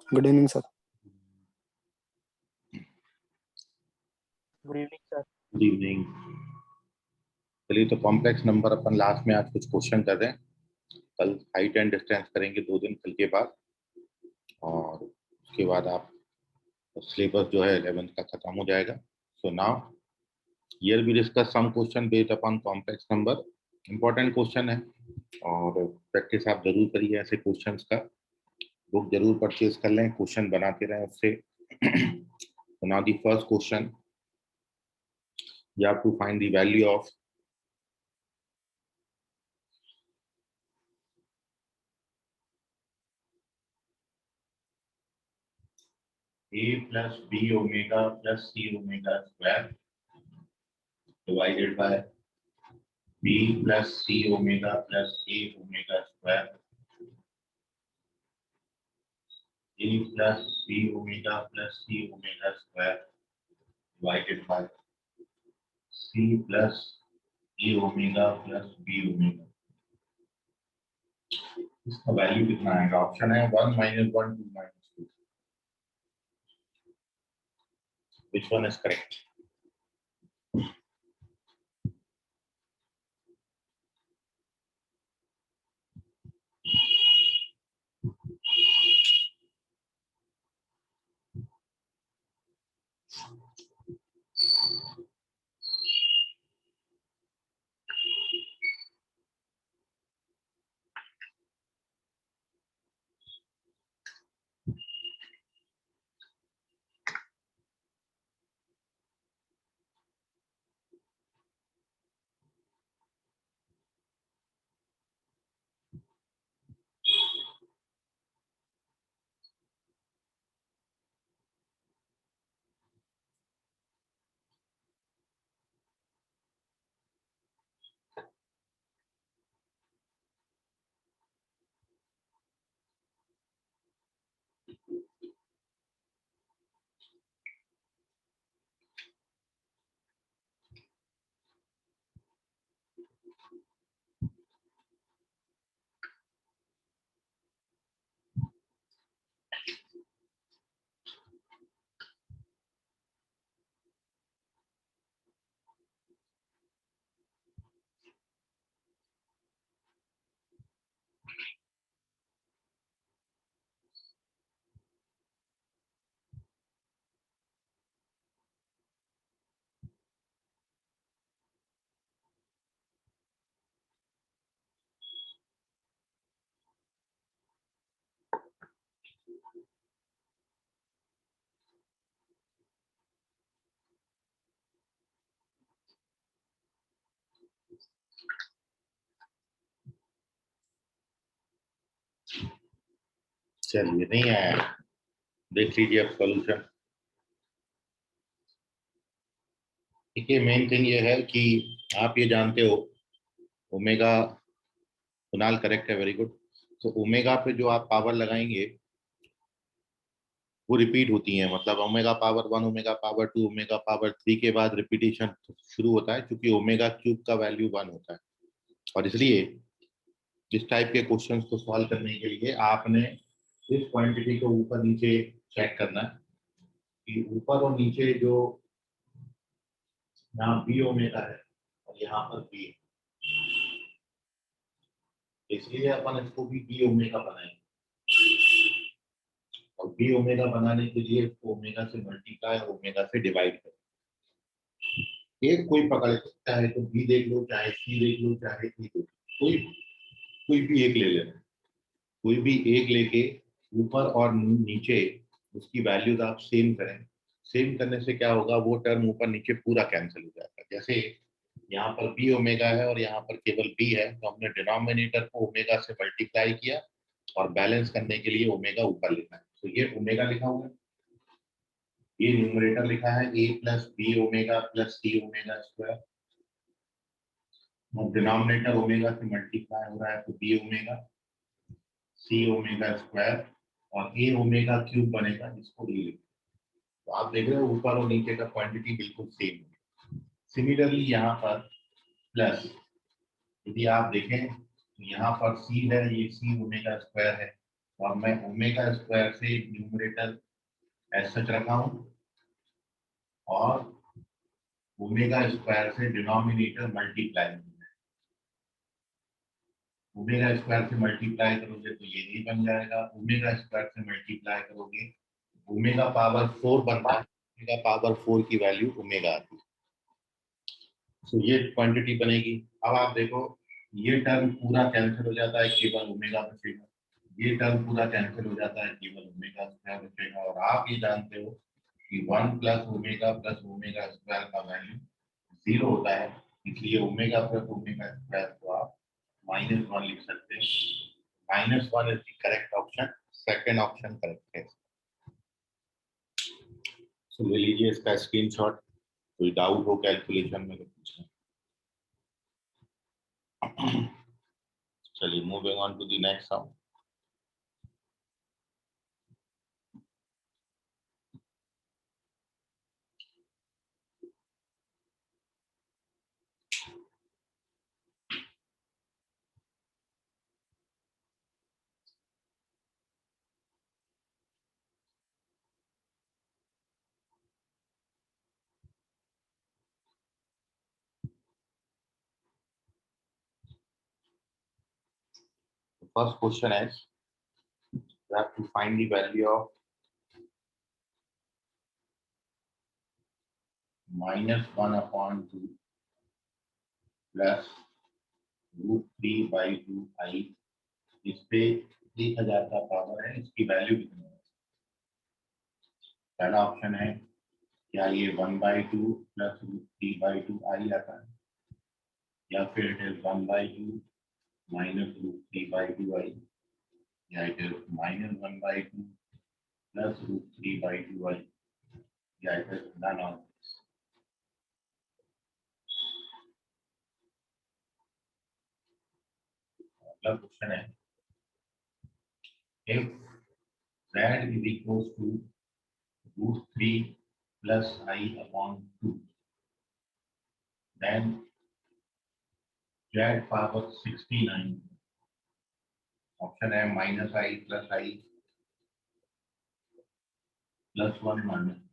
Good evening sir. Good evening sir. Good evening. चलिए, तो complex number अपन last में आज कुछ क्वेश्चन कर रहे हैं। कल हाइट एंड डिस्टेंस करेंगे 2 दिन कल के बाद, और उसके बाद आप सिलेबस जो है 11th का खत्म हो जाएगा। So now here we discuss some question based upon complex number. Important question है और प्रैक्टिस आप जरूर करिए ऐसे क्वेश्चंस का। बुक जरूर परचेज कर लें, क्वेश्चन बनाते रहें उससे। So now the first question, you have to find the value of a plus b omega plus c omega square divided by b plus c omega plus a omega square, a plus b omega plus c omega square divided by c plus a omega plus b omega। इसका value कितना आएगा? Option है 1 -1 2 -2। Which one is correct? चलिए, नहीं आया, देख लीजिए अब सॉल्यूशन। ठीक है, मेन थिंग ये है कि आप ये जानते हो ओमेगा, कुणाल करेक्ट है, वेरी गुड। तो ओमेगा पे जो आप पावर लगाएंगे वो रिपीट होती है, मतलब omega power 1, omega power 2, omega power 3 के बाद रिपीटिशन शुरू होता है, क्योंकि ओमेगा क्यूब का वैल्यू 1 होता है। और इसलिए इस टाइप के क्वेश्चंस को सॉल्व करने के लिए आपने इस क्वांटिटी को ऊपर नीचे चेक करना है कि ऊपर और नीचे जो यहाँ बी ओमेगा है और यहाँ पर बी, इसलिए अपन इसको भी बी ओमेगा बनाएंगे। और बी ओमेगा बनाने के लिए इसको ओमेगा से मल्टीप्लाई और ओमेगा से डिवाइड करें। एक कोई पकड़ सकता है तो बी देख लो, चाहे सी देख लो, चाहे ए देख लो, कोई भी एक ले लेना। कोई भी एक लेके ऊपर और नीचे उसकी वैल्यूज आप सेम करें। सेम करने से क्या होगा, वो टर्म ऊपर नीचे पूरा कैंसिल हो जाएगा। जैसे यहाँ पर बी ओमेगा है और यहाँ पर केवल बी है, तो हमने डिनोमिनेटर को ओमेगा से मल्टीप्लाई किया और बैलेंस करने के लिए ओमेगा ऊपर लिखा है। तो ये ओमेगा लिखा हुआ है, ये न्यूमरेटर लिखा है a plus b omega plus c omega square, और डिनोमिनेटर ओमेगा से मल्टीप्लाई हो रहा है तो b omega c omega square और a ओमेगा क्यूब बनेगा, जिसको d लिखते हैं। तो आप देख रहे हो ऊपर और नीचे का क्वांटिटी बिल्कुल सेम है। सिमिलरली यहाँ पर प्लस, यदि आप देखें तो यहाँ पर c है, ये सी ओमेगा स्क्वायर है, तो अब मैं ओमेगा स्क्वायर से न्यूमरेटर एज सच रखा हूं और ओमेगा स्क्वायर से डिनोमिनेटर मल्टीप्लाई, ओमेगा स्क्वायर से मल्टीप्लाई करोगे तो ये नहीं बन जाएगा, ओमेगा स्क्वायर से मल्टीप्लाई करोगे ओमेगा पावर 4 बनता है, ओमेगा पावर 4 की वैल्यू ओमेगा आती है। तो ये क्वांटिटी बनेगी। अब आप देखो ये टर्म पूरा कैंसिल हो जाता है, केवल ओमेगा बचेगा, ये टर्म पूरा कैंसिल हो जाता है, केवल ओमेगा स्क्वायर बचेगा। और आप ये जानते हो कि 1 प्लस ओमेगा स्क्वायर का वैल्यू 0 होता है, इसलिए ओमेगा प्लस ओमेगा स्क्वायर को आप -1 लिख सकते हैं। -1 is the correct option, second option correct है। तो ले लीजिए इसका स्क्रीनशॉट, कोई डाउट हो कैलकुलेशन में तो पूछना। चलिए moving on to the next sum. First question है, you have to find the value of -1/2 plus √3/2i। इस पे 1000 का पावर है, इसकी वैल्यू कितनी है? पहला ऑप्शन है क्या ये 1/2 प्लस √3/2i आता है, या फिर इट इज 1/2 माइनस √3/2i, या इट इज -1/2 प्लस √3/2i, या it is none of this. अगला क्वेश्चन है, if z is equals to √3 plus I upon 2, then z power 69, option है -i plus I plus 1 minus।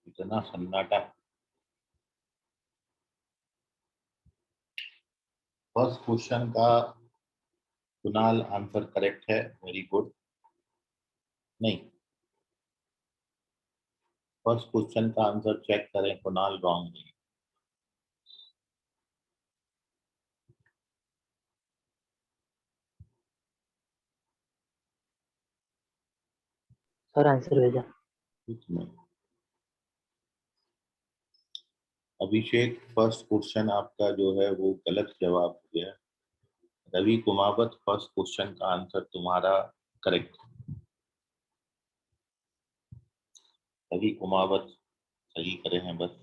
इतना सन्नाटा। First question का Kunal answer correct है, very good. नहीं, first question का answer check करें, कुणाल रॉन्ग नहीं। सर आंसर भेजा। कुछ नहीं। अभिषेक, फर्स्ट क्वेश्चन आपका जो है वो गलत जवाब हो गया। रवि कुमावत, फर्स्ट क्वेश्चन का आंसर तुम्हारा करेक्ट। रवि कुमावत सही करे हैं बस।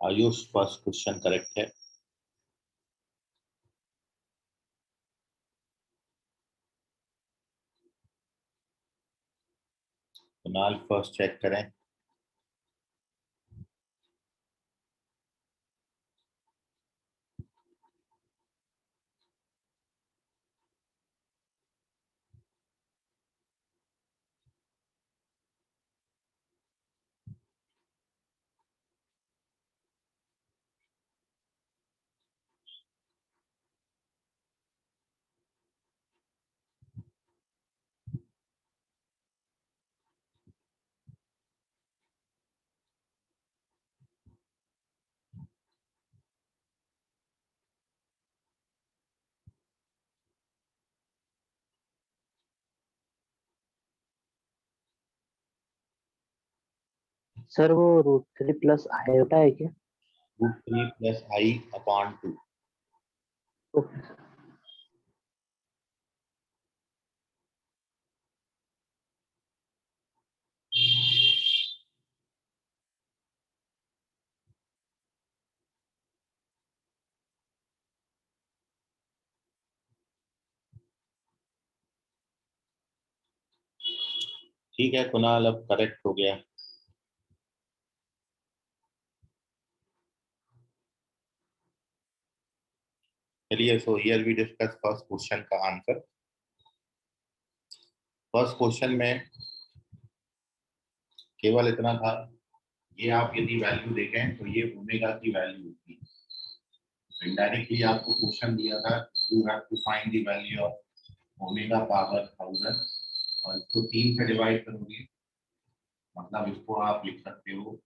आयुष, फर्स्ट क्वेश्चन करेक्ट है। कुणाल फर्स्ट चेक करें। सर वो √3 प्लस आयोटा है क्या? √3 प्लस i/2। ओके। ठीक है कुणाल, अब करेक्ट हो गया। चलिए, so here we discuss first question का आंसर। फर्स्ट क्वेश्चन में केवल इतना था, ये आप यदि वैल्यू देखें तो ये ओमेगा की वैल्यू होगी। इनडायरेक्टली आपको क्वेश्चन दिया था, you have to find the value of omega power 1000 और इसको 3 से डिवाइड करोगे, मतलब इसको आप लिख सकते हो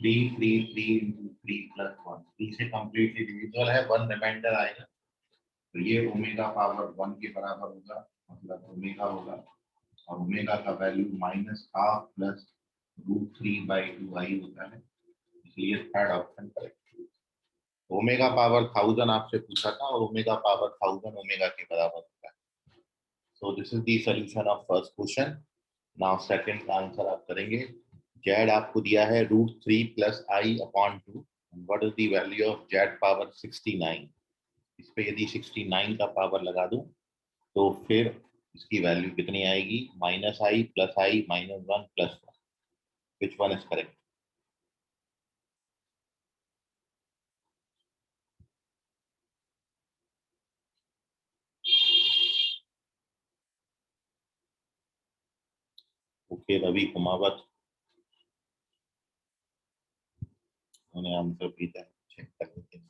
3 3 3 into 3 plus 1। 3 से कम्प्लीटली डिविजिबल है, 1 रिमाइंडर आएगा, तो ये ओमेगा पावर 1 के बराबर होगा, मतलब ओमेगा होगा, और ओमेगा का वैल्यू -12 प्लस √3/2i होता है, इसलिए third option correct. Omega power 1000 आपसे पूछा था और ओमेगा पावर 1000 ओमेगा के बराबर होता है। So this is the solution of first question. Now second का आंसर आप करेंगे। जेड आपको दिया है √3 plus i/2। What is the value of Z power 69? इस पे यदि 69 का पावर लगा दूं तो फिर इसकी वैल्यू कितनी आएगी? -i plus i -1 plus 1। Which one is correct? Okay, Ravi Kumawat, उन्होंने आंसर भेजा है, चेक कर लेते हैं।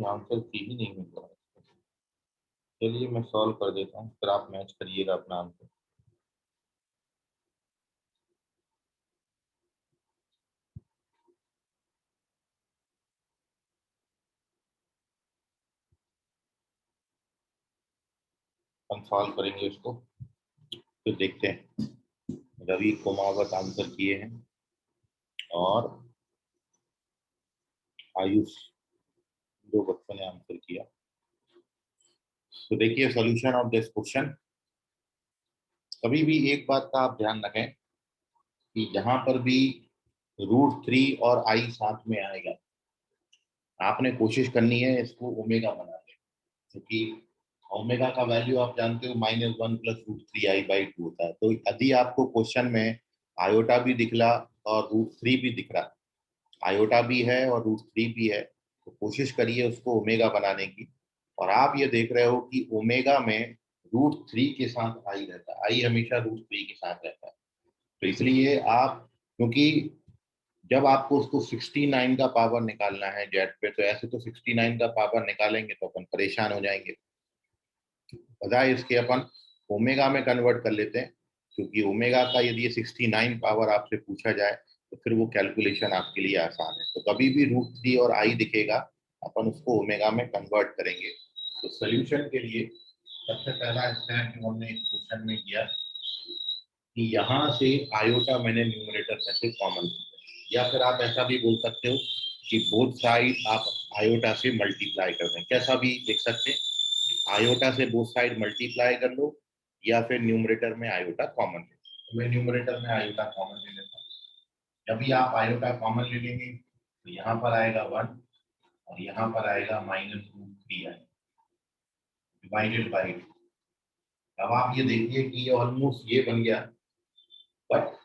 आंसर की ही नहीं मिल रहा है। चलिए मैं सॉल्व कर देता हूँ, फिर आप मैच करिएगा अपना आंसर। हम सॉल्व करेंगे इसको, फिर देखते हैं। रवि कुमावत आंसर किए हैं और आयुष, दो बच्चों ने आंसर किया। तो देखिए सॉल्यूशन ऑफ दिस क्वेश्चन। कभी भी एक बात का आप ध्यान रखें कि जहां पर भी √3 और i साथ में आएगा, आपने कोशिश करनी है इसको ओमेगा बना लें, क्योंकि ओमेगा का वैल्यू आप जानते हो -1 प्लस √3i/2 होता है। तो यदि आपको क्वेश्चन में आयोटा भी दिखला और √3 भी दिख रहा, आयोटा भी है और √3 भी है, तो कोशिश करिए उसको ओमेगा बनाने की। और आप ये देख रहे हो कि ओमेगा में √3 के साथ आई रहता है, आई हमेशा √3 के साथ रहता है। तो इसलिए आप, क्योंकि जब आपको उसको 69 का पावर निकालना है जेड पे, तो ऐसे तो 69 का पावर निकालेंगे तो अपन परेशान हो जाएंगे। बजाय इसके अपन ओमेगा में कन्वर्ट कर लेते हैं, क्योंकि ओमेगा का यदि ये 69 पावर आपसे पूछा जाए तो फिर वो कैलकुलेशन आपके लिए आसान है। तो कभी भी √3 और आई दिखेगा, अपन उसको ओमेगा में कन्वर्ट करेंगे। तो सोल्यूशन के लिए सबसे पहला स्टेप जो हमने इस क्वेश्चन में किया कि यहाँ से आयोटा मैंने न्यूमरेटर में से कॉमन, या फिर आप ऐसा भी बोल सकते हो कि बोथ साइड आप आयोटा से मल्टीप्लाई कर दें, कैसा भी लिख सकते हैं, आयोटा से बोथ साइड मल्टीप्लाई कर लो, या फिर न्यूमरेटर में आयोटा कॉमन ले। तो मैं न्यूमरेटर में आयोटा कॉमन ले लेता हूँ। जब भी आप आयोटा कॉमन ले लेंगे तो यहाँ पर आएगा 1 और यहाँ पर आएगा -√3 आएगा डिवाइडेड बाई। अब आप ये देखिए कि ये ऑलमोस्ट ये बन गया, बट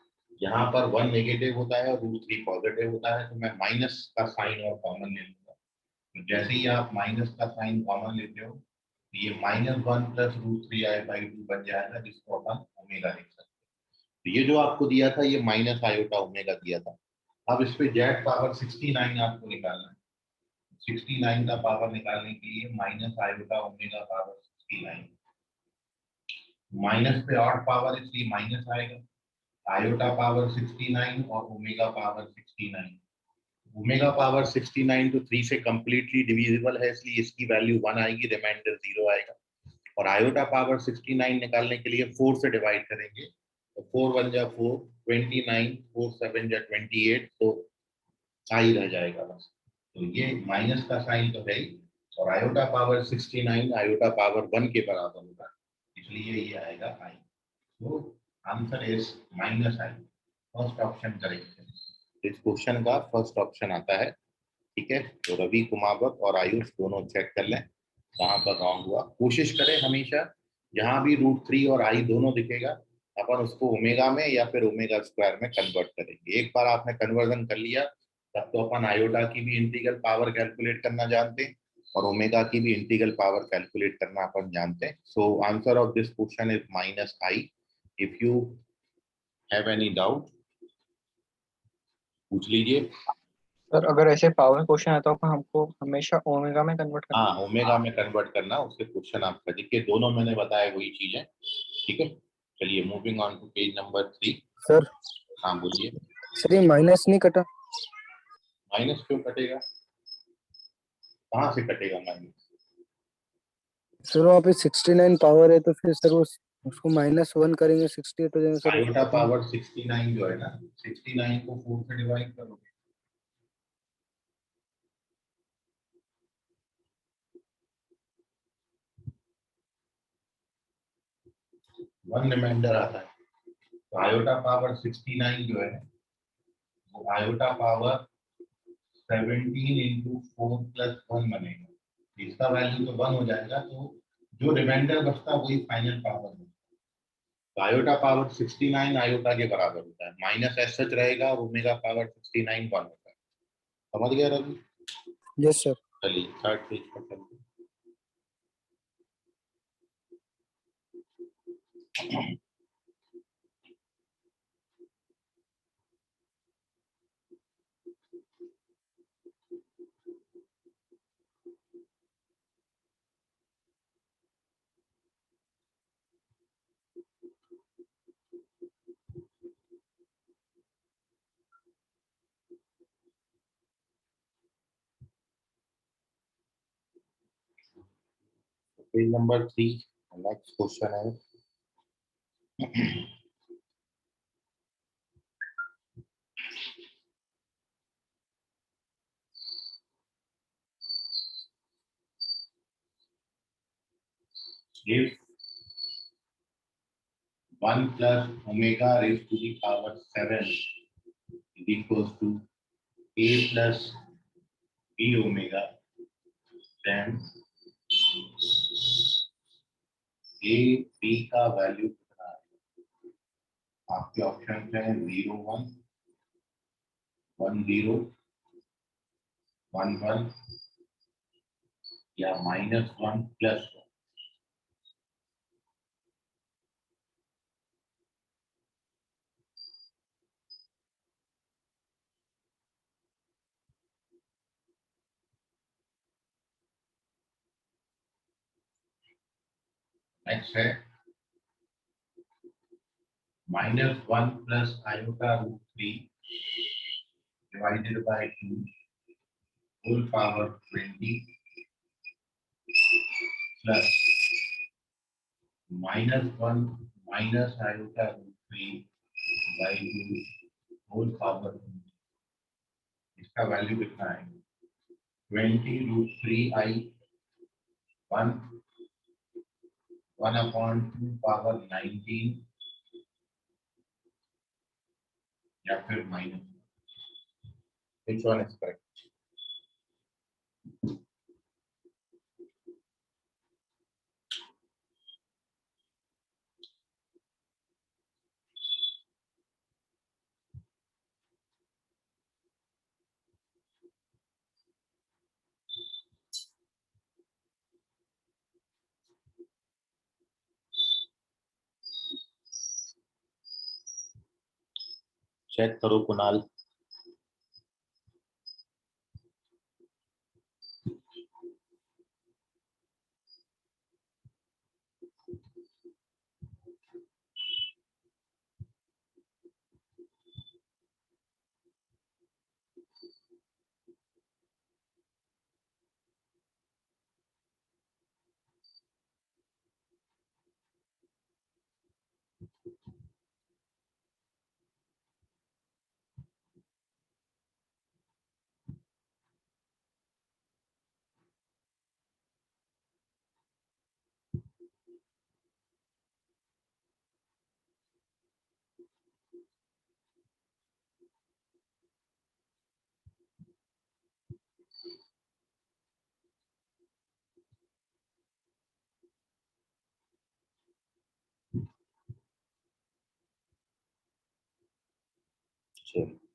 यहाँ पर 1 नेगेटिव होता है और √3 पॉजिटिव होता है, तो मैं माइनस का साइन और कॉमन ले लूंगा। तो जैसे ही आप माइनस का साइन कॉमन लेते हो तो ये -1 + √3i/2 बन जाएगा, जिसको अपन ओमेगा लिख सकते हैं। तो ये जो आपको दिया था ये माइनस आयोटा ओमेगा दिया था। अब इस पे जेड पावर 69 आपको निकालना है। 69 का पावर निकालने के लिए minus iota omega power 69, minus पे ऑड पावर इसलिए माइनस आएगा, आयोटा पावर 69 और ओमेगा पावर 69। ओमेगा पावर 69 तो 3 से कंप्लीटली डिविजिबल है, इसलिए इसकी वैल्यू 1 आएगी, रिमाइंडर 0 आएगा। और आयोटा पावर 69 निकालने के लिए 4 से डिवाइड करेंगे, तो 4 1 जा 4, 29, 4 7 जा 28, तो आई रह जाएगा बस। तो ये माइनस का साइन तो है ही, और आयोटा पावर 69 आयोटा पावर 1 के बराबर होगा, इसलिए ये आएगा आई। तो answer is -i। First option correct है। इस क्वेश्चन का फर्स्ट ऑप्शन आता है। ठीक है, तो रवि कुमावत और आयुष दोनों चेक कर लें कहाँ पर रॉन्ग हुआ। कोशिश करें हमेशा जहां भी √3 और आई दोनों दिखेगा अपन उसको ओमेगा में या फिर ओमेगा स्क्वायर में कन्वर्ट करेंगे। एक बार आपने कन्वर्जन कर लिया तब तो अपन आयोटा की भी इंटीग्रल पावर कैलकुलेट करना जानते हैं और ओमेगा की भी इंटीग्रल पावर कैलकुलेट करना अपन जानते हैं। So answer of this question is -i। If you have any doubt पूछ लीजिए। सर अगर ऐसे पावर क्वेश्चन आता है तो हमको हमेशा ओमेगा में कन्वर्ट करना हाँ, ओमेगा में कन्वर्ट करना, उसके क्वेश्चन आप देखिए दोनों मैंने बताया वही चीज है। ठीक है, चलिए moving on to page number 3। Sir हाँ बोलिए। सर ये माइनस नहीं कटा? माइनस क्यों कटेगा, कहाँ से कटेगा माइनस? सर वहाँ पे 69 पावर है तो फिर सर वो उसको -1 करेंगे 68 हो जाएगा सर। आयोटा पावर 69 जो है ना, 69 को 4 से डिवाइड करोगे, 1 रिमाइंडर आता है। तो आयोटा पावर 69 जो है वो आयोटा पावर 17 × 4 + 1 बनेगा। इसका वैल्यू तो 1 हो जाएगा, तो जो रिमाइंडर बचता है वही फाइनल पावर है। तो आयोटा पावर 69 आयोटा के बराबर होता है, माइनस एस सच रहेगा और ओमेगा पावर 69 1 होता है। समझ गया रवि? Yes sir. चलिए थर्ड पेज पर चलते हैं। पेज नंबर 3, नेक्स्ट क्वेश्चन है। if 1 + omega raised to the power 7 is equals to a plus b omega, then a b का वैल्यू कितना है? आपके ऑप्शन है 0 1 1 0 1 1 या -1 + 1। नेक्स्ट है -1 + iota √3 divided by 2 whole power 20 plus -1 - iota √3 by 2 whole power 20। इसका value कितना है 20√3i 1/2 पावर 19 या फिर minus which one is correct? Check करो कुणाल।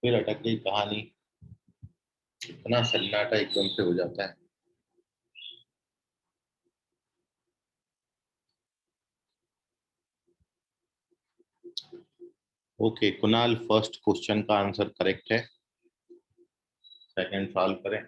फिर अटक गई कहानी, इतना सन्नाटा एकदम से हो जाता है। ओके कुणाल, फर्स्ट क्वेश्चन का आंसर करेक्ट है, सेकंड सॉल्व करें।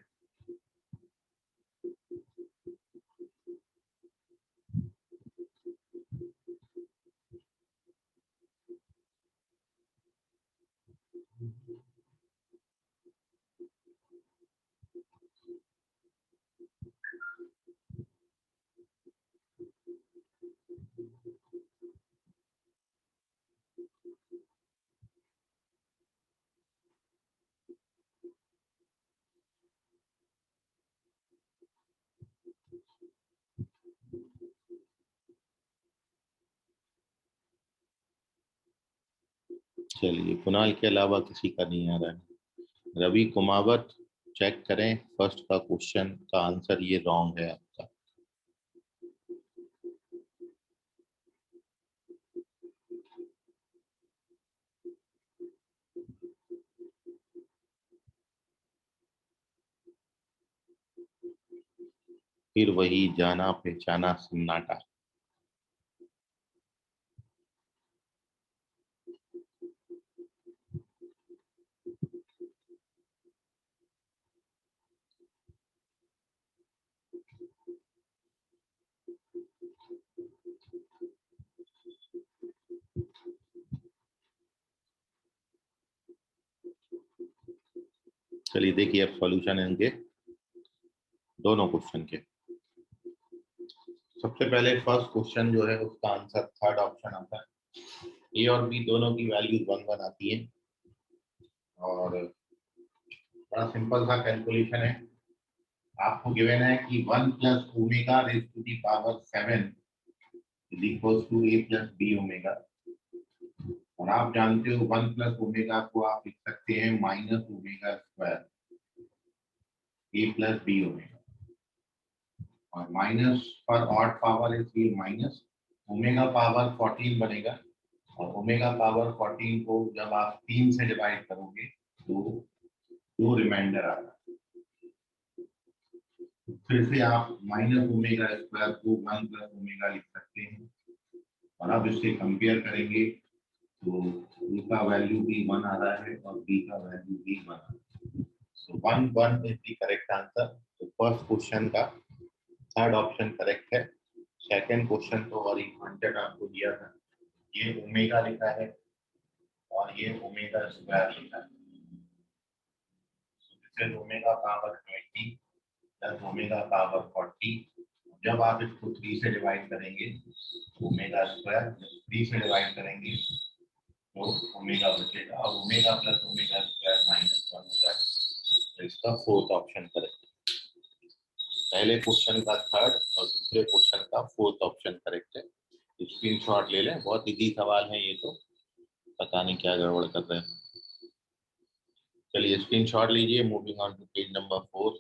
चलिए कुणाल के अलावा किसी का नहीं आ रहा है। रवि कुमावत चेक करें, फर्स्ट का क्वेश्चन का आंसर ये रॉन्ग है आपका। फिर वही जाना पहचाना सन्नाटा। चलिए देखिए अब सॉल्यूशन है इनके दोनों क्वेश्चन के। सबसे पहले फर्स्ट क्वेश्चन जो है उसका आंसर थर्ड ऑप्शन आता है। ए और बी दोनों की वैल्यू 1 1 आती है और बड़ा सिंपल सा कैलकुलेशन है। आपको गिवन है कि 1 + omega raise to the power 7 is equal to a + b omega, और आप जानते हो 1 + ओमेगा को आप लिख सकते हैं -ओमेगा² a + b ओमेगा, और माइनस पर ऑड पावर इसलिए माइनस ओमेगा पावर 14 बनेगा, और ओमेगा पावर 14 को जब आप 3 से डिवाइड करोगे तो 2 रिमाइंडर आ रहा है। फिर से आप -ओमेगा² को 1 + ओमेगा लिख सकते हैं, और अब इससे कंपेयर करेंगे तो a का वैल्यू भी 1 आ रहा है और b का वैल्यू भी 1 आ रहा है। सो 1 1 इज द करेक्ट आंसर। तो फर्स्ट क्वेश्चन का थर्ड ऑप्शन करेक्ट है। सेकंड क्वेश्चन तो और वांटेड आपको दिया था, ये ओमेगा लिखा है और ये ओमेगा² लिखा है। This is omega power 20 plus omega power 40। जब आप इसको 3 से डिवाइड करेंगे ओमेगा², 3 से डिवाइड करेंगे तो ओमेगा बचेगा, और ओमेगा + ओमेगा² -1 होता है। तो इसका फोर्थ ऑप्शन करेक्ट। पहले क्वेश्चन का थर्ड और दूसरे क्वेश्चन का फोर्थ ऑप्शन करेक्ट है। स्क्रीनशॉट ले लें, बहुत इजी सवाल है ये तो, पता नहीं क्या गड़बड़ कर रहे हैं। चलिए स्क्रीनशॉट लीजिए। Moving on to page number 4।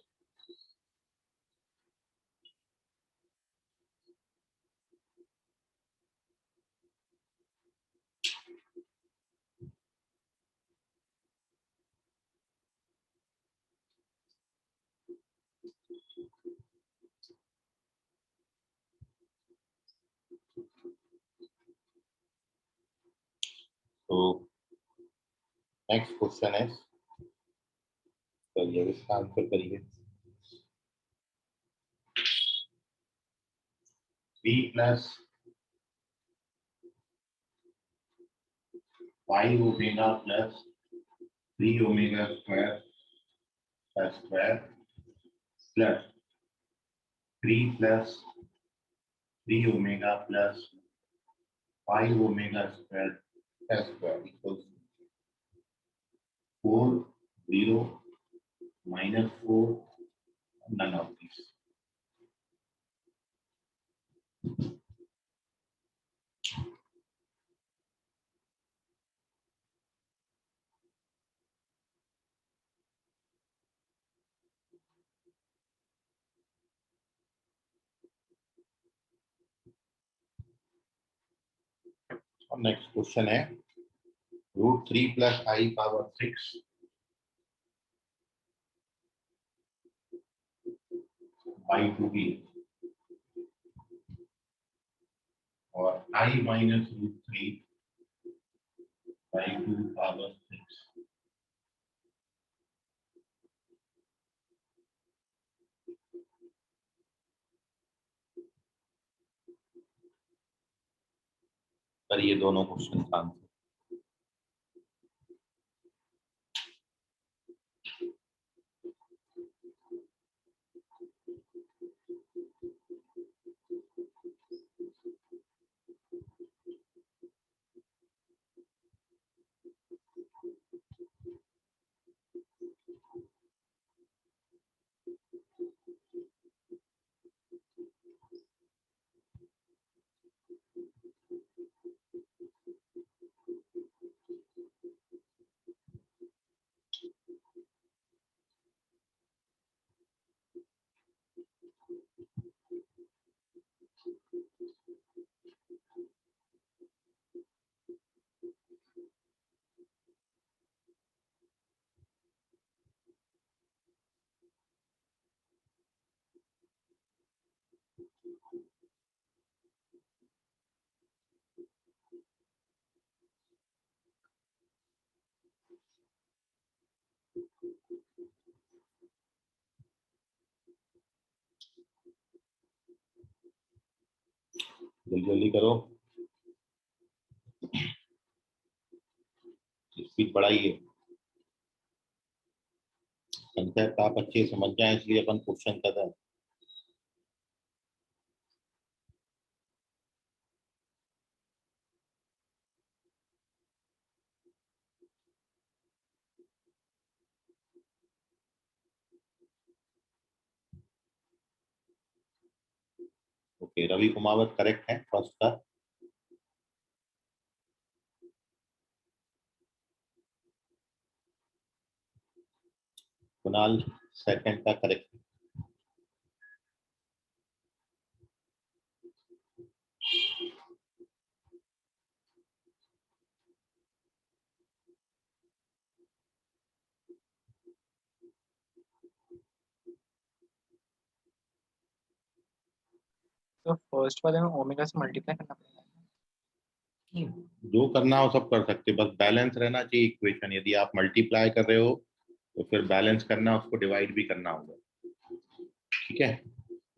तो नेक्स्ट क्वेश्चन है, चलिए इसका आंसर करिए। B plus 5 omega plus 3 omega square square plus 3 plus 3 omega plus 5 omega square square equals 4 0 -4 none of these। और नेक्स्ट क्वेश्चन है √3 + i पावर 6 by 2b और i - √3 by 2 power 6। पर ये दोनों क्वेश्चन का आंसर। जल्दी जल्दी करो, स्पीड बढ़ाइए। कंसेप्ट आप अच्छे समझ जाए इसलिए अपन क्वेश्चन कर रहे हैं। ओके, रवि कुमावत करेक्ट है फर्स्ट का। कुणाल सेकंड का करेक्ट है। तो फर्स्ट वाले में ओमेगा से मल्टीप्लाई करना पड़ेगा। जो करना हो सब कर सकते, बस बैलेंस रहना चाहिए इक्वेशन। यदि आप मल्टीप्लाई कर रहे हो तो फिर बैलेंस करना, उसको डिवाइड भी करना होगा। ठीक है,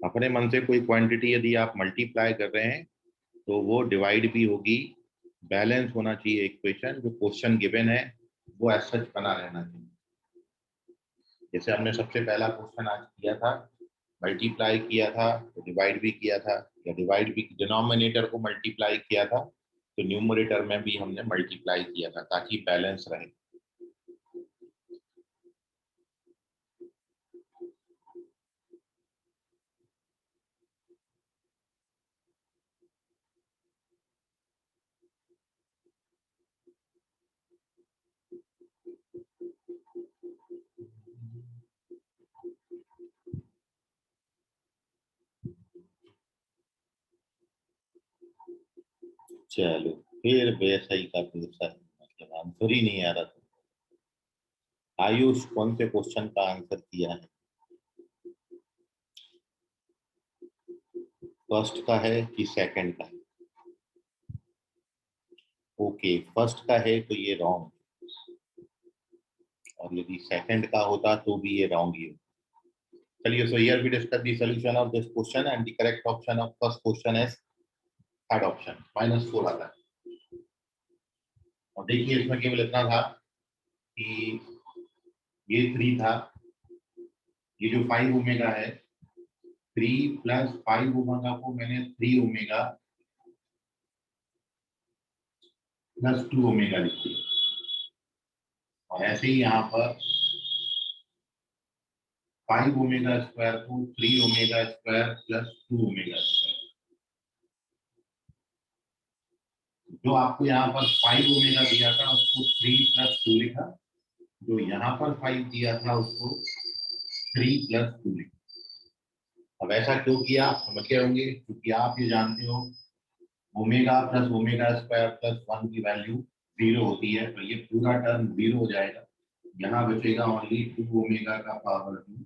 अपने मन से कोई क्वांटिटी यदि आप मल्टीप्लाई कर रहे हैं तो वो डिवाइड भी होगी। बैलेंस होना चाहिए इक्वेशन, जो क्वेश्चन गिवन है वो एज सच बना रहना चाहिए। जैसे हमने सबसे पहला क्वेश्चन आज किया था, मल्टीप्लाई किया था तो डिवाइड भी किया था, या डिवाइड भी डिनोमिनेटर को मल्टीप्लाई किया था तो न्यूमरेटर में भी हमने मल्टीप्लाई किया था, ताकि बैलेंस रहे। चलो फिर वैसा ही का वैसा ही, मतलब आंसर ही नहीं आ रहा था। आयुष कौन से क्वेश्चन का आंसर किया है? फर्स्ट का है कि सेकंड का है? ओके, फर्स्ट का है तो ये रॉन्ग, और यदि सेकंड का होता तो भी ये रॉन्ग ही होता। चलिए, so here we discuss the solution of this question and the correct option of first question is third option, -4 आता है। और देखिए इसमें केवल इतना था कि ये 3 था, ये जो 5 ओमेगा है, 3 + 5 ओमेगा को मैंने 3 ओमेगा + 2 ओमेगा लिख दिया। और ऐसे ही यहाँ पर 5 ओमेगा स्क्वायर को 3 ओमेगा स्क्वायर + 2 ओमेगा स्क्वायर, जो आपको यहाँ पर 5 ओमेगा दिया था उसको 3 + 2 लिखा, जो यहाँ पर 5 दिया था उसको 3 + 2 लिखा। अब ऐसा क्यों किया आप समझ गए होंगे, क्योंकि आप ये जानते हो ओमेगा + ओमेगा स्क्वायर + 1 की वैल्यू 0 होती है, तो ये पूरा टर्म 0 हो जाएगा। यहाँ बचेगा ओनली 2 ओमेगा का पावर 2,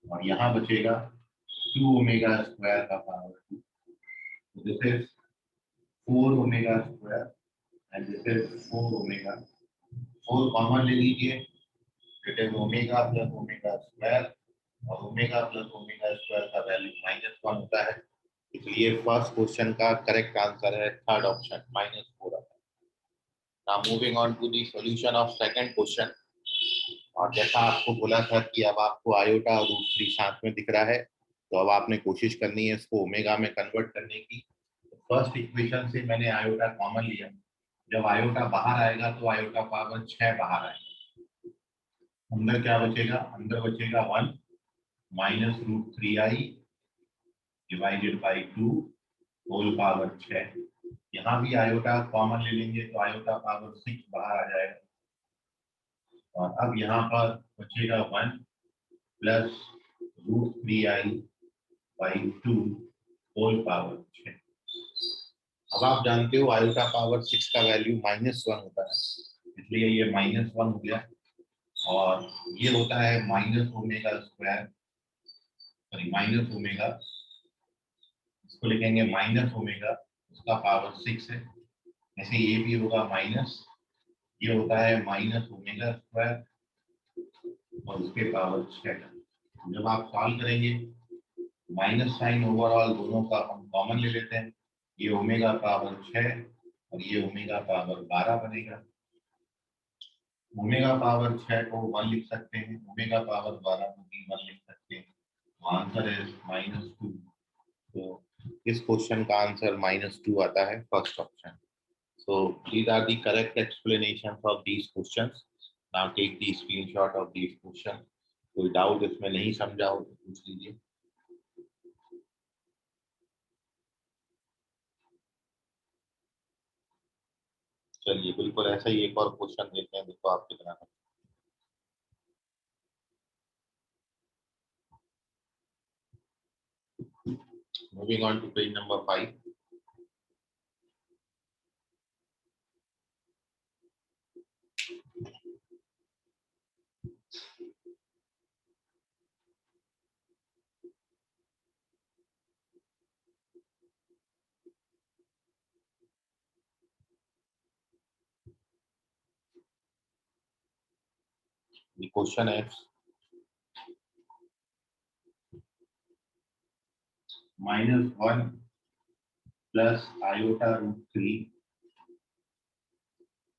और यहाँ बचेगा 2 ओमेगा स्क्वायर का power 2। This is 4 omega square and this is 4 omega. 4 common ले लीजिए, it is omega + omega square, और ओमेगा + ओमेगा स्क्वायर का वैल्यू -1 होता है, इसलिए फर्स्ट क्वेश्चन का करेक्ट आंसर है थर्ड ऑप्शन, -4 आता है। Now moving on to the solution of second question. और जैसा आपको बोला था कि अब आपको आयोटा और √3 साथ में दिख रहा है, तो अब आपने कोशिश करनी है इसको ओमेगा में कन्वर्ट करने की। फर्स्ट इक्वेशन से मैंने आयोटा कॉमन लिया, जब आयोटा बाहर आएगा तो आयोटा पावर 6 बाहर आएगा, अंदर क्या बचेगा, अंदर बचेगा 1 - √3i divided by 2 whole power 6। यहाँ भी आयोटा कॉमन ले लेंगे तो आयोटा पावर 6 बाहर आ जाएगा, और अब यहाँ पर बचेगा 1 + √3i बाई 2 होल पावर 6। अब आप जानते हो आयोटा पावर 6 का वैल्यू -1 होता है, इसलिए ये -1 हो गया, और ये होता है -ओमेगा स्क्वायर, सॉरी -ओमेगा, इसको लिखेंगे -ओमेगा, उसका पावर 6 है। ऐसे ये भी होगा माइनस, ये होता है -ओमेगा स्क्वायर और उसके पावर 6। जब आप सॉल्व करेंगे, माइनस साइन ओवरऑल दोनों का हम कॉमन ले लेते हैं, ये ओमेगा पावर 6 और ये ओमेगा पावर 12 बनेगा। ओमेगा पावर 6 को 1 लिख सकते हैं, ओमेगा पावर 12 को भी 1 लिख सकते हैं, तो आंसर इज -2। तो इस क्वेश्चन का आंसर -2 आता है, first option. So these are the correct explanations of these questions. Now take the screenshot of these questions. कोई डाउट इसमें नहीं समझा हो तो पूछ लीजिए। चलिए बिल्कुल ऐसा ही एक और क्वेश्चन देखते हैं, देखो आप कितना है। Moving on to page number 5. The question is -1 plus iota √3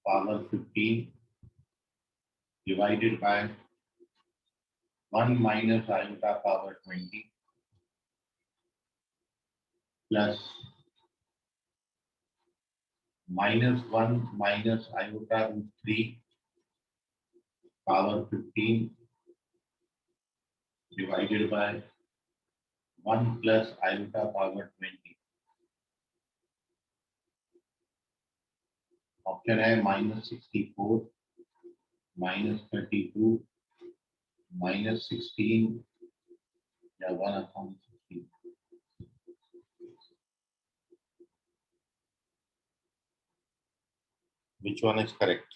power 15 divided by 1 minus iota power 20 plus -1 minus iota √3 power 15 divided by 1 plus iota power 20। Option है -64, -32, -16 या 1/16। Which one is correct?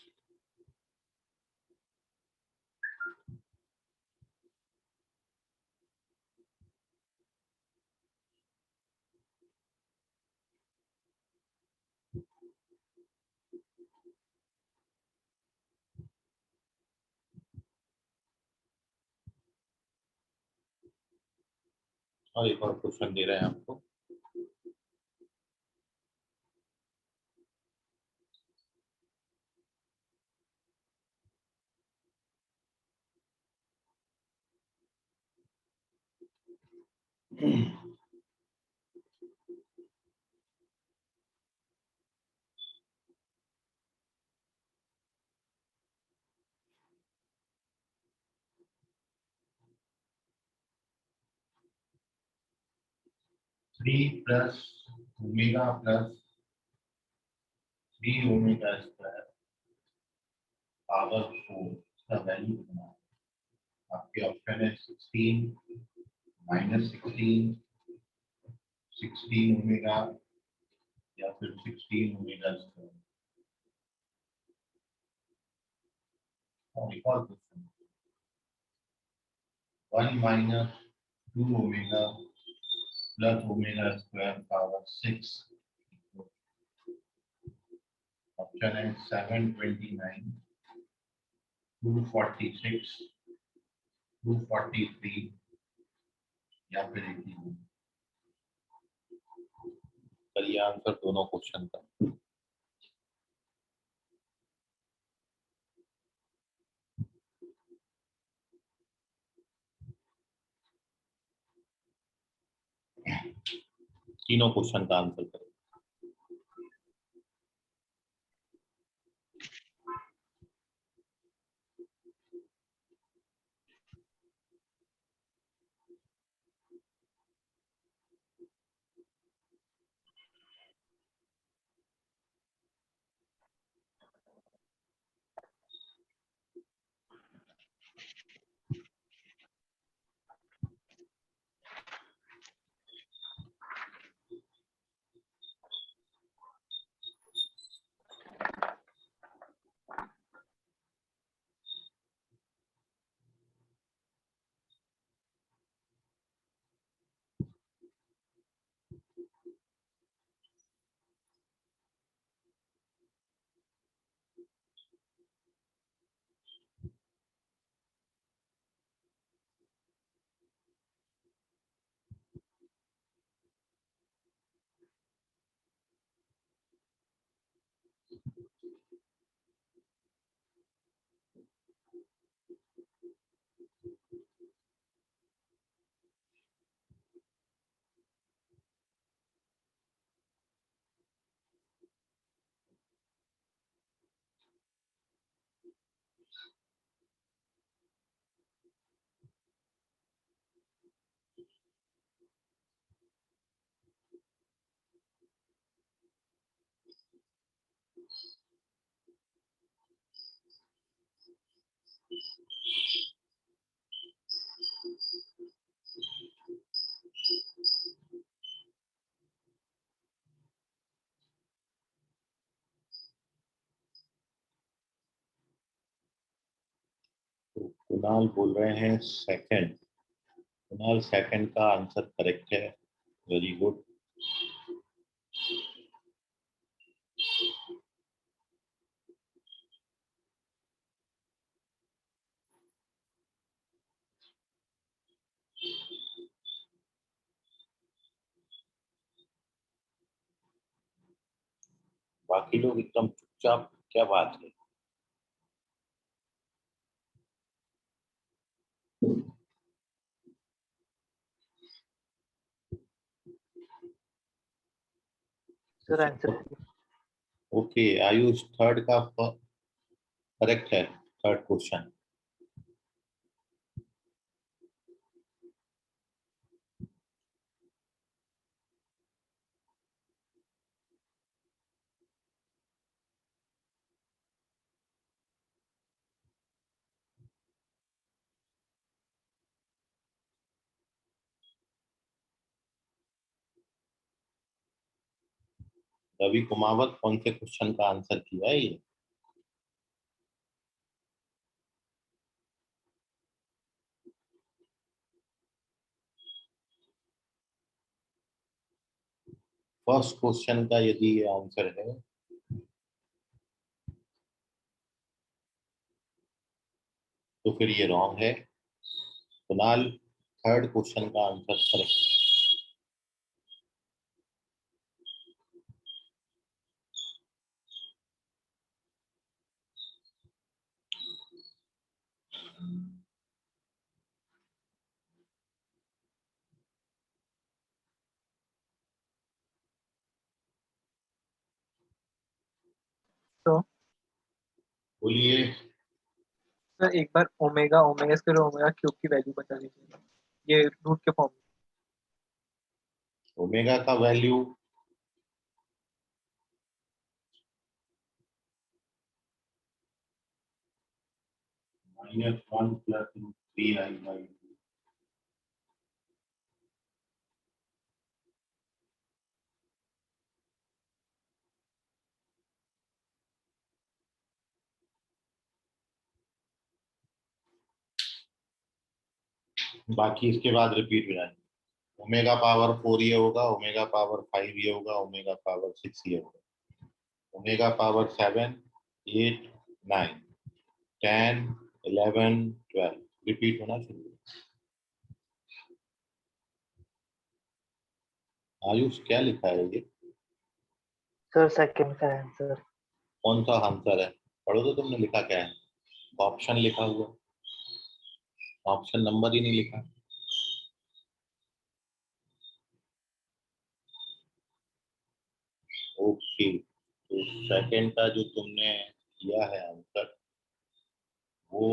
और एक और क्वेश्चन दे रहे हैं आपको। Three plus omega plus 3 omega square power 4 का value कितना है? आपके ऑप्शन है 16 -16 16 ओमेगा या फिर 16 ओमेगा स्क्वायर। और एक और question 1 - 2 omega plus omega square power 6। Option है 729 246 243 या फिर 81। करिए आंसर दोनों क्वेश्चन का। तीनों क्वेश्चन का आंसर करें। तो कुणाल बोल रहे हैं सेकंड। कुणाल सेकंड का आंसर करेक्ट है। Very good. बाकी लोग एकदम चुपचाप, क्या बात है? Sir answer okay, Ayush third का करेक्ट है। Third question. रवि कुमावत कौन से क्वेश्चन का आंसर किया है ये? फर्स्ट क्वेश्चन का यदि ये आंसर है तो फिर ये रॉन्ग है। कुणाल, थर्ड क्वेश्चन का आंसर करेक्ट। तो बोलिए। सर एक बार omega omega square omega cube की वैल्यू बता दीजिए, ये रूट के फॉर्म ओमेगा का वैल्यू -1 + 3i/2। बाकी इसके बाद रिपीट हो जाएंगे। ओमेगा पावर 4 ये होगा, ओमेगा पावर 5 ये होगा, ओमेगा पावर 6 ये होगा, ओमेगा पावर 7, 8, 9, 10, 11, 12 रिपीट होना शुरू हो। आयुष क्या लिखा है ये? सर सेकंड का आंसर। कौन सा आंसर है? पढ़ो तो तुमने लिखा क्या है? ऑप्शन लिखा हुआ, ऑप्शन नंबर ही नहीं लिखा। ओके, तो सेकंड का जो तुमने किया है आंसर वो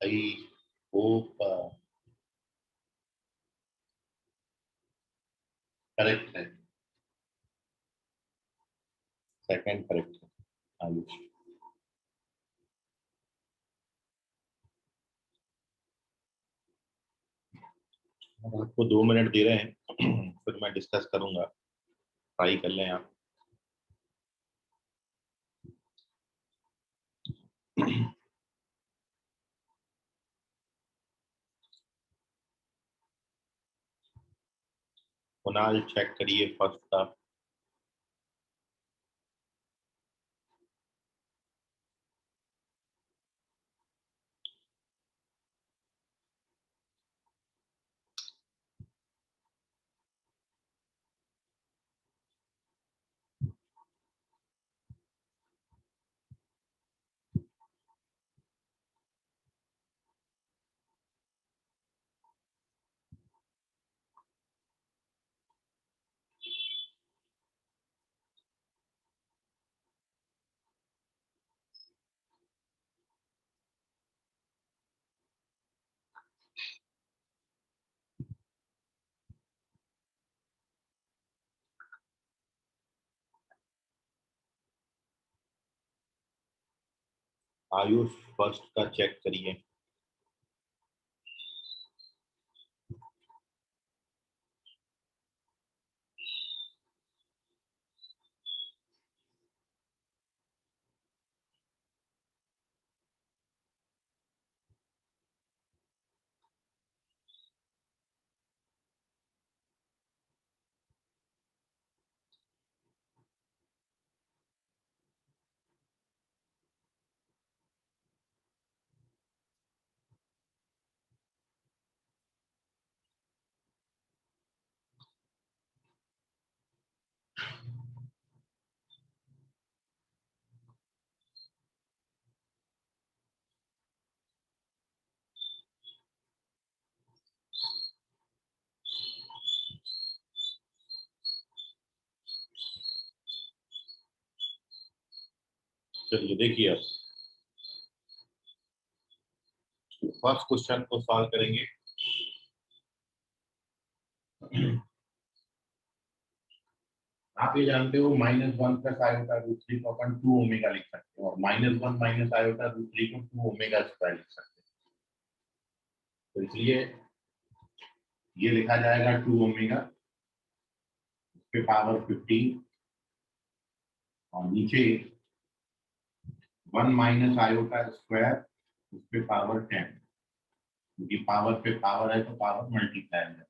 आई होप करेक्ट है। सेकंड करेक्ट है आयुष। अब आपको 2 मिनट दे रहे हैं फिर मैं डिस्कस करूंगा, ट्राई कर लें आप। कुणाल चेक करिए फर्स्ट का। आयुष फर्स्ट का चेक करिए। चलिए देखिए, अब फर्स्ट क्वेश्चन को सॉल्व करेंगे। आप ये जानते हो -1 + i/√3 को अपन 2 ओमेगा लिख सकते हैं और -1 - i/√3 को 2 ओमेगा स्क्वायर लिख सकते हैं। तो इसलिए ये लिखा जाएगा 2 ओमेगा उसके पावर 15 और नीचे 1 - आयोटा स्क्वायर उसके पावर 10, क्योंकि पावर पे पावर है तो पावर मल्टीप्लाई है।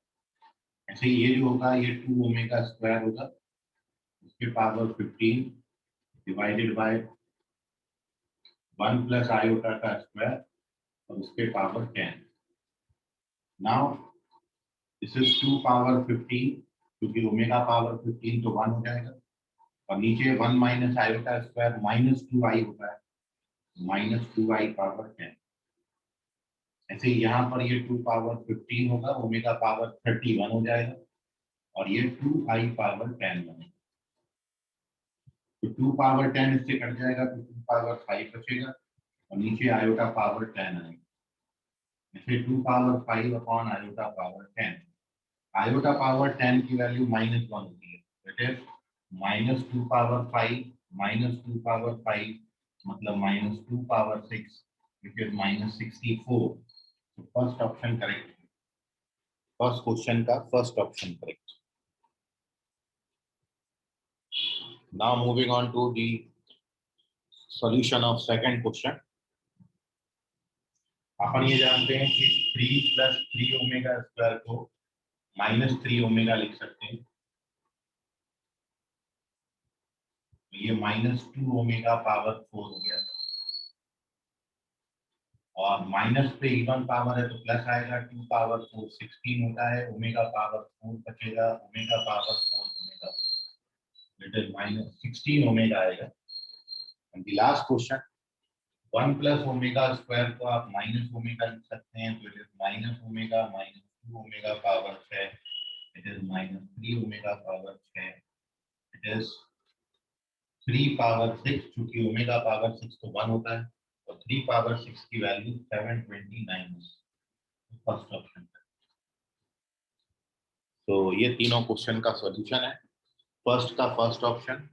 ऐसे ये जो होगा ये 2 ओमेगा स्क्वायर होगा, उसके power 15 divided by 1 plus iota का स्क्वायर और उसके power 10। Now this is 2 power 15, क्योंकि ओमेगा पावर 15 तो 1 हो जाएगा, और नीचे 1 माइनस आयोटा स्क्वायर -2i होता है, -2i पावर 10। ऐसे यहाँ पर ये 2 पावर 15 होगा, ओमेगा पावर 31 हो जाएगा, और ये 2i पावर 10 बनेगा। तो 2 पावर 10 इससे कट जाएगा तो 2 पावर 5 बचेगा, और नीचे आयोटा पावर 10 आएगा। ऐसे 2 power 5 upon iota power 10। Iota power 10 की वैल्यू -1 होती है, दैट इज -2 पावर 5 -2 पावर 5 मतलब -2 पावर 6 which is -64। तो first option correct, first question का first option correct. Now moving on to the solution of second question. अपन ये जानते हैं कि 3 + 3 ओमेगा स्क्वायर को -3 ओमेगा लिख सकते हैं, ये -2 ओमेगा पावर 4 हो गया, और माइनस पे इवन पावर है तो प्लस आएगा, 2 पावर 4 16 होता है, ओमेगा पावर 4 बचेगा, omega power 4 omega, it is -16 omega आएगा। And the last question 1 plus omega square को आप माइनस ओमेगा लिख सकते हैं, तो it is minus omega -2 omega power 6, it is -3 omega power 6, it is 3 power 6, चूंकि ओमेगा पावर 6 तो 1 होता है, और 3 पावर 6 की वैल्यू 729 है। First option. तो ये तीनों क्वेश्चन का सॉल्यूशन है, फर्स्ट का फर्स्ट ऑप्शन,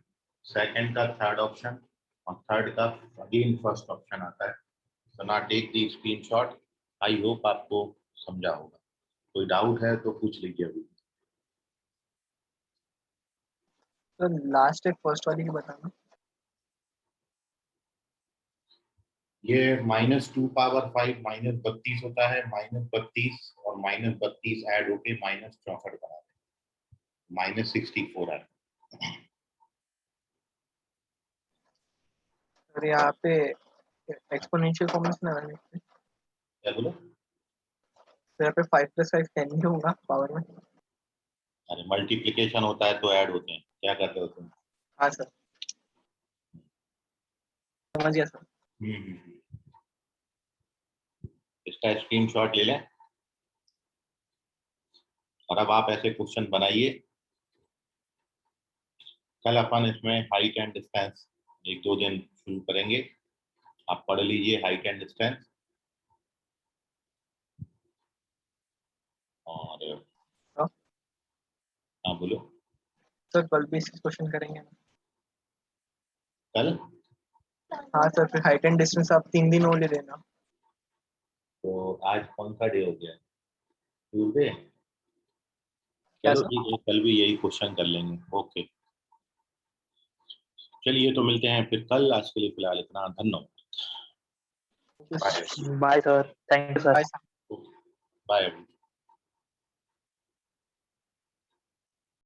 सेकंड का थर्ड ऑप्शन, और थर्ड का अगेन फर्स्ट ऑप्शन आता है। So now take the screenshot. I hope आपको समझा होगा, कोई डाउट है तो पूछ लीजिए अभी। तो लास्ट एक फर्स्ट वाली की बताना। ये -2 पावर 5 -32 होता है, -32 और -32 ऐड होके -64 बनाते हैं, -64 है। और यहाँ पे एक्सपोनेंशियल फॉर्म में लगाने के लिए, क्या बोलो? तो यहाँ पे 5 + 5 10 ही होगा पावर में। अरे मल्टीप्लिकेशन होता है तो ऐड होते हैं, क्या करते हो तुम? हाँ सर, समझ गया सर। इसका स्क्रीनशॉट ले लें, और अब आप ऐसे क्वेश्चन बनाइए। कल अपन इसमें हाइट एंड डिस्टेंस 1-2 दिन शुरू करेंगे, आप पढ़ लीजिए हाइट एंड डिस्टेंस। और हाँ बोलो सर, कल भी इसी क्वेश्चन करेंगे ना? कल। हाँ सर, फिर हाइट एंड डिस्टेंस आप 3 दिन और ले लेना। तो आज कौन सा डे हो गया? ट्यूसडे। क्या चलो सर? ठीक है, कल भी यही क्वेश्चन कर लेंगे। ओके चलिए, तो मिलते हैं फिर कल। आज के लिए फिलहाल इतना, धन्यवाद। Bye bye sir, thank you sir. Bye sir. Bye.